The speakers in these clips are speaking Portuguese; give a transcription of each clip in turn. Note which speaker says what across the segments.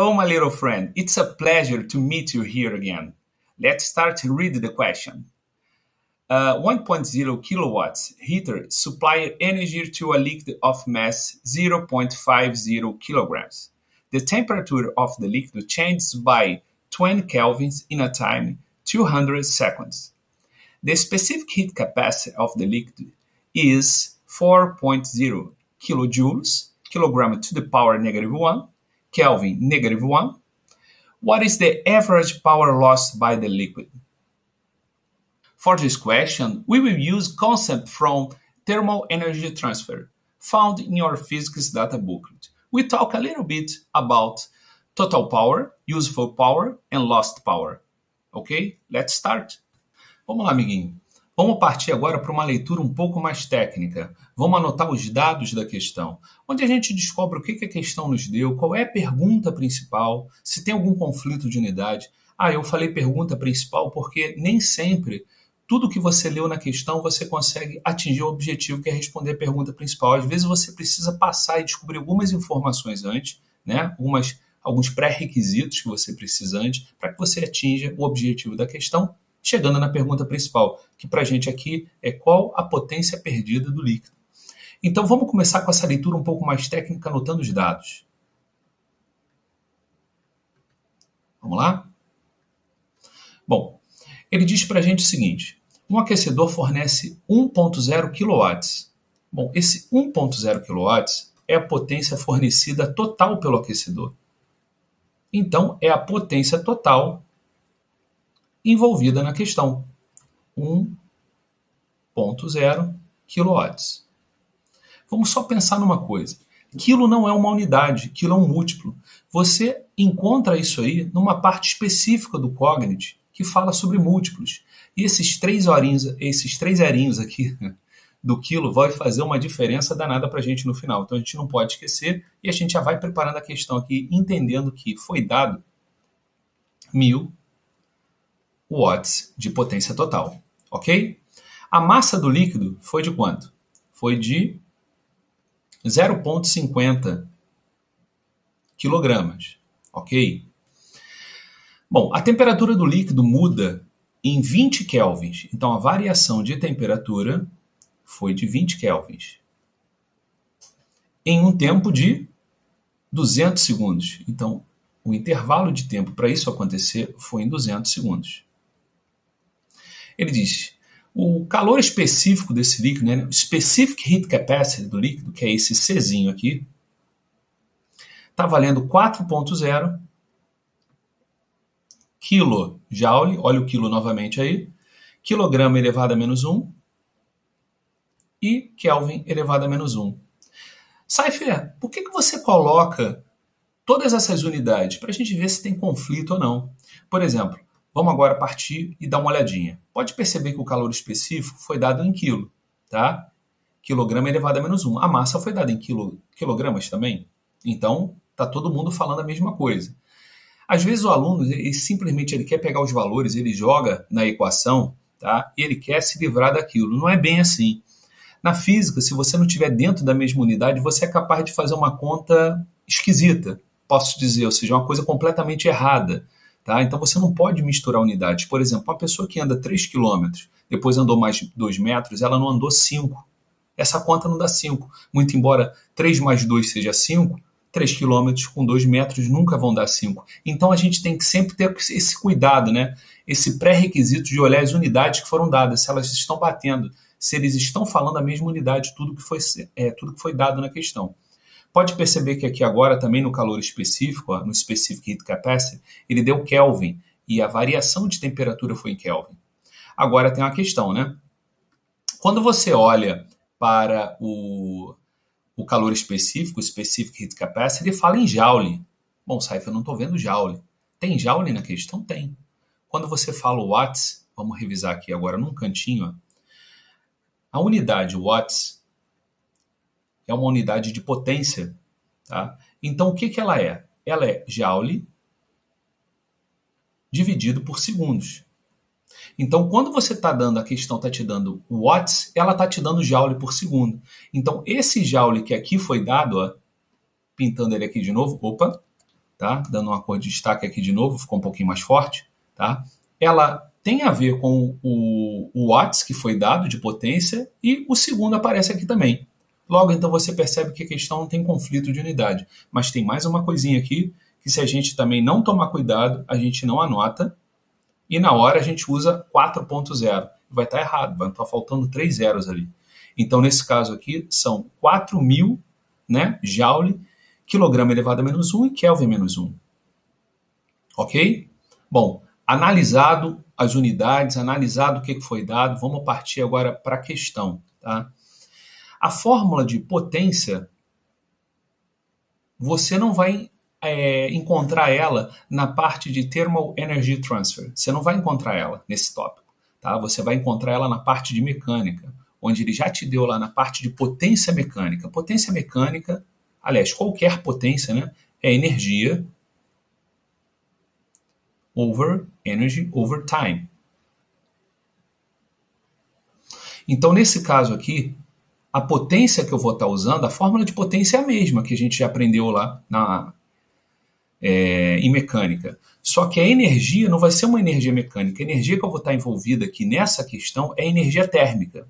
Speaker 1: Hello, my little friend. It's a pleasure to meet you here again. Let's start to read the question. 1.0 kilowatts heater supply energy to a liquid of mass 0.50 kilograms. The temperature of the liquid changes by 20 kelvins in a time 200 seconds. The specific heat capacity of the liquid is 4.0 kilojoules, kilogram to the power -1, Kelvin -1. What is the average power lost by the liquid? For this question, we will use concept from thermal energy transfer, found in your physics data booklet. We talk a little bit about total power, useful power, and lost power. Ok? Let's start. Vamos lá, amiguinho. Vamos partir agora para uma leitura um pouco mais técnica. Vamos anotar os dados da questão, onde a gente descobre o que a questão nos deu, qual é a pergunta principal, se tem algum conflito de unidade. Eu falei pergunta principal porque nem sempre tudo que você leu na questão você consegue atingir o objetivo que é responder a pergunta principal. Às vezes você precisa passar e descobrir algumas informações antes, né? Alguns pré-requisitos que você precisa antes para que você atinja o objetivo da questão, chegando na pergunta principal, que para a gente aqui é qual a potência perdida do líquido. Então vamos começar com essa leitura um pouco mais técnica, anotando os dados. Vamos lá? Bom, ele diz para a gente o seguinte: um aquecedor fornece 1.0 kW. Bom, esse 1.0 kW é a potência fornecida total pelo aquecedor. Então, é a potência total envolvida na questão. 1.0 kW. Vamos só pensar numa coisa. Quilo não é uma unidade, quilo é um múltiplo. Você encontra isso aí numa parte específica do Cognit que fala sobre múltiplos. E esses três zerinhos aqui do quilo vai fazer uma diferença danada para a gente no final. Então a gente não pode esquecer e a gente já vai preparando a questão aqui, entendendo que foi dado 1000 watts de potência total, ok? A massa do líquido foi de quanto? Foi de 0,50 quilogramas, ok? Bom, a temperatura do líquido muda em 20 kelvins, então a variação de temperatura foi de 20 kelvins em um tempo de 200 segundos. Então, o intervalo de tempo para isso acontecer foi em 200 segundos. Ele diz, o calor específico desse líquido, né, Specific Heat Capacity do líquido, que é esse Czinho aqui, está valendo 4.0 kilojoule, olha o quilo novamente aí, quilograma elevado a menos 1 e Kelvin elevado a menos 1. Saifer, por que você coloca todas essas unidades? Para a gente ver se tem conflito ou não. Por exemplo, vamos agora partir e dar uma olhadinha. Pode perceber que o calor específico foi dado em quilo, tá? Quilograma elevado a menos 1. A massa foi dada em quilogramas também. Então, está todo mundo falando a mesma coisa. Às vezes o aluno, ele quer pegar os valores, ele joga na equação, tá? E ele quer se livrar daquilo. Não é bem assim. Na física, se você não estiver dentro da mesma unidade, você é capaz de fazer uma conta esquisita, posso dizer, ou seja, uma coisa completamente errada. Tá? Então você não pode misturar unidades. Por exemplo, uma pessoa que anda 3 km, depois andou mais 2 metros, ela não andou 5. Essa conta não dá 5. Muito embora 3 mais 2 seja 5, 3 km com 2 metros nunca vão dar 5. Então a gente tem que sempre ter esse cuidado, né? Esse pré-requisito de olhar as unidades que foram dadas, se elas estão batendo, se eles estão falando a mesma unidade, tudo que foi dado na questão. Pode perceber que aqui agora também no calor específico, no Specific Heat Capacity, ele deu Kelvin e a variação de temperatura foi em Kelvin. Agora tem uma questão, né? Quando você olha para o calor específico, o Specific Heat Capacity, ele fala em Joule. Bom, Saifa, eu não estou vendo Joule. Tem Joule na questão? Tem. Quando você fala watts, vamos revisar aqui agora num cantinho, ó, a unidade watts é uma unidade de potência, tá? Então, o que ela é? Ela é Joule dividido por segundos. Então, quando você está dando, a questão está te dando watts, ela está te dando Joule por segundo. Então, esse Joule que aqui foi dado, ó, pintando ele aqui de novo, tá? Dando uma cor de destaque aqui de novo, ficou um pouquinho mais forte, tá? Ela tem a ver com o watts que foi dado de potência e o segundo aparece aqui também. Logo, então, você percebe que a questão não tem conflito de unidade. Mas tem mais uma coisinha aqui, que se a gente também não tomar cuidado, a gente não anota, e na hora a gente usa 4.0. Vai estar errado, vai estar faltando 3 zeros ali. Então, nesse caso aqui, são 4.000, né, Joule, quilograma elevado a menos 1 e Kelvin menos 1. Ok? Bom, analisado as unidades, analisado o que foi dado, vamos partir agora para a questão. Tá? A fórmula de potência, você não vai encontrar ela na parte de Thermal Energy Transfer. Você não vai encontrar ela nesse tópico. Tá? Você vai encontrar ela na parte de mecânica, onde ele já te deu lá na parte de potência mecânica. Potência mecânica, aliás, qualquer potência, né, é energia over energy over time. Então, nesse caso aqui, a potência que eu vou estar usando, a fórmula de potência é a mesma que a gente já aprendeu lá em mecânica. Só que a energia não vai ser uma energia mecânica. A energia que eu vou estar envolvida aqui nessa questão é energia térmica.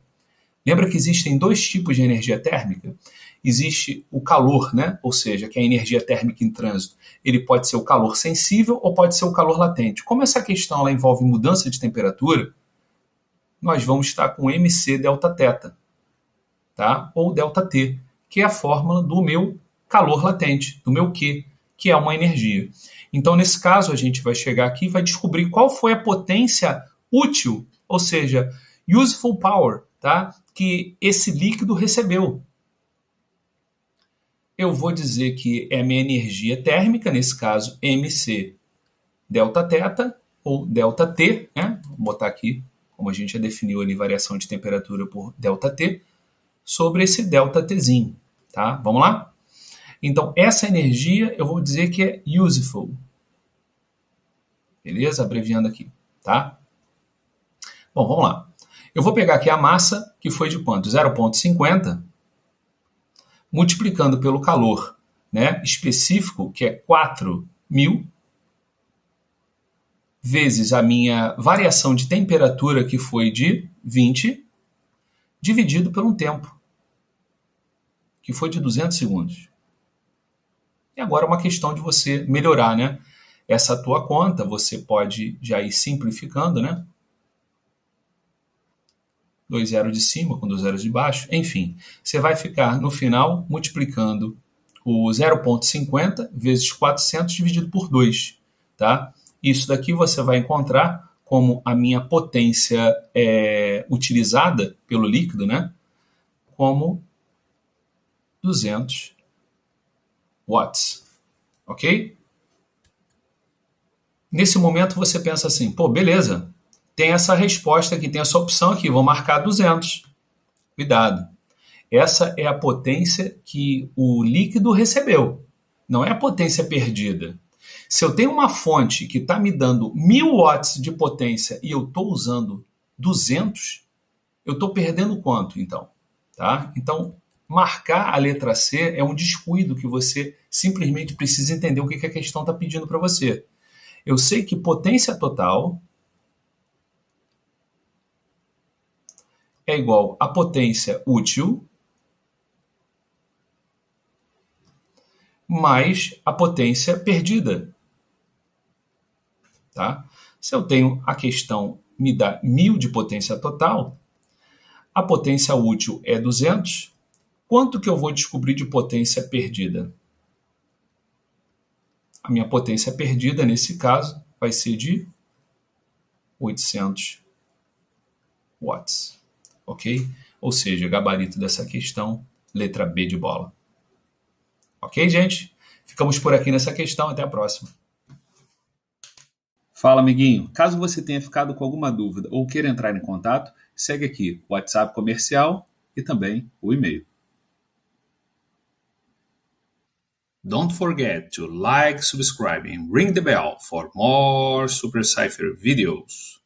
Speaker 1: Lembra que existem 2 tipos de energia térmica? Existe o calor, né? Ou seja, que é a energia térmica em trânsito. Ele pode ser o calor sensível ou pode ser o calor latente. Como essa questão ela envolve mudança de temperatura, nós vamos estar com mc delta θ, tá? Ou delta T, que é a fórmula do meu calor latente, do meu Q, que é uma energia. Então, nesse caso, a gente vai chegar aqui e vai descobrir qual foi a potência útil, ou seja, useful power, tá? Que esse líquido recebeu. Eu vou dizer que é a minha energia térmica, nesse caso, mc delta θ, ou delta T, né? Vou botar aqui, como a gente já definiu ali, variação de temperatura por delta T, sobre esse delta Tzinho, tá? Vamos lá? Então, essa energia eu vou dizer que é useful. Beleza? Abreviando aqui, tá? Bom, vamos lá. Eu vou pegar aqui a massa, que foi de quanto? 0,50, multiplicando pelo calor, né, específico, que é 4.000, vezes a minha variação de temperatura, que foi de 20, dividido por um tempo, que foi de 200 segundos. E agora é uma questão de você melhorar, né? Essa tua conta, você pode já ir simplificando, né? 2 zeros de cima com 2 zeros de baixo, enfim. Você vai ficar, no final, multiplicando o 0,50 vezes 400 dividido por 2, tá? Isso daqui você vai encontrar como a minha potência utilizada pelo líquido, né? Como 200 watts, ok? Nesse momento você pensa assim, pô, beleza, tem essa resposta aqui, tem essa opção aqui, vou marcar 200. Cuidado. Essa é a potência que o líquido recebeu, não é a potência perdida. Se eu tenho uma fonte que está me dando 1.000 watts de potência e eu estou usando 200, eu estou perdendo quanto, então? Tá? Então, marcar a letra C é um descuido que você simplesmente precisa entender o que a questão está pedindo para você. Eu sei que potência total é igual a potência útil mais a potência perdida. Tá? Se eu tenho a questão me dá 1.000 de potência total, a potência útil é 200, quanto que eu vou descobrir de potência perdida? A minha potência perdida, nesse caso, vai ser de 800 watts. Ok? Ou seja, gabarito dessa questão, letra B de bola. Ok, gente? Ficamos por aqui nessa questão. Até a próxima. Fala, amiguinho. Caso você tenha ficado com alguma dúvida ou queira entrar em contato, segue aqui o WhatsApp comercial e também o e-mail. Don't forget to like, subscribe, and ring the bell for more Super Cypher videos.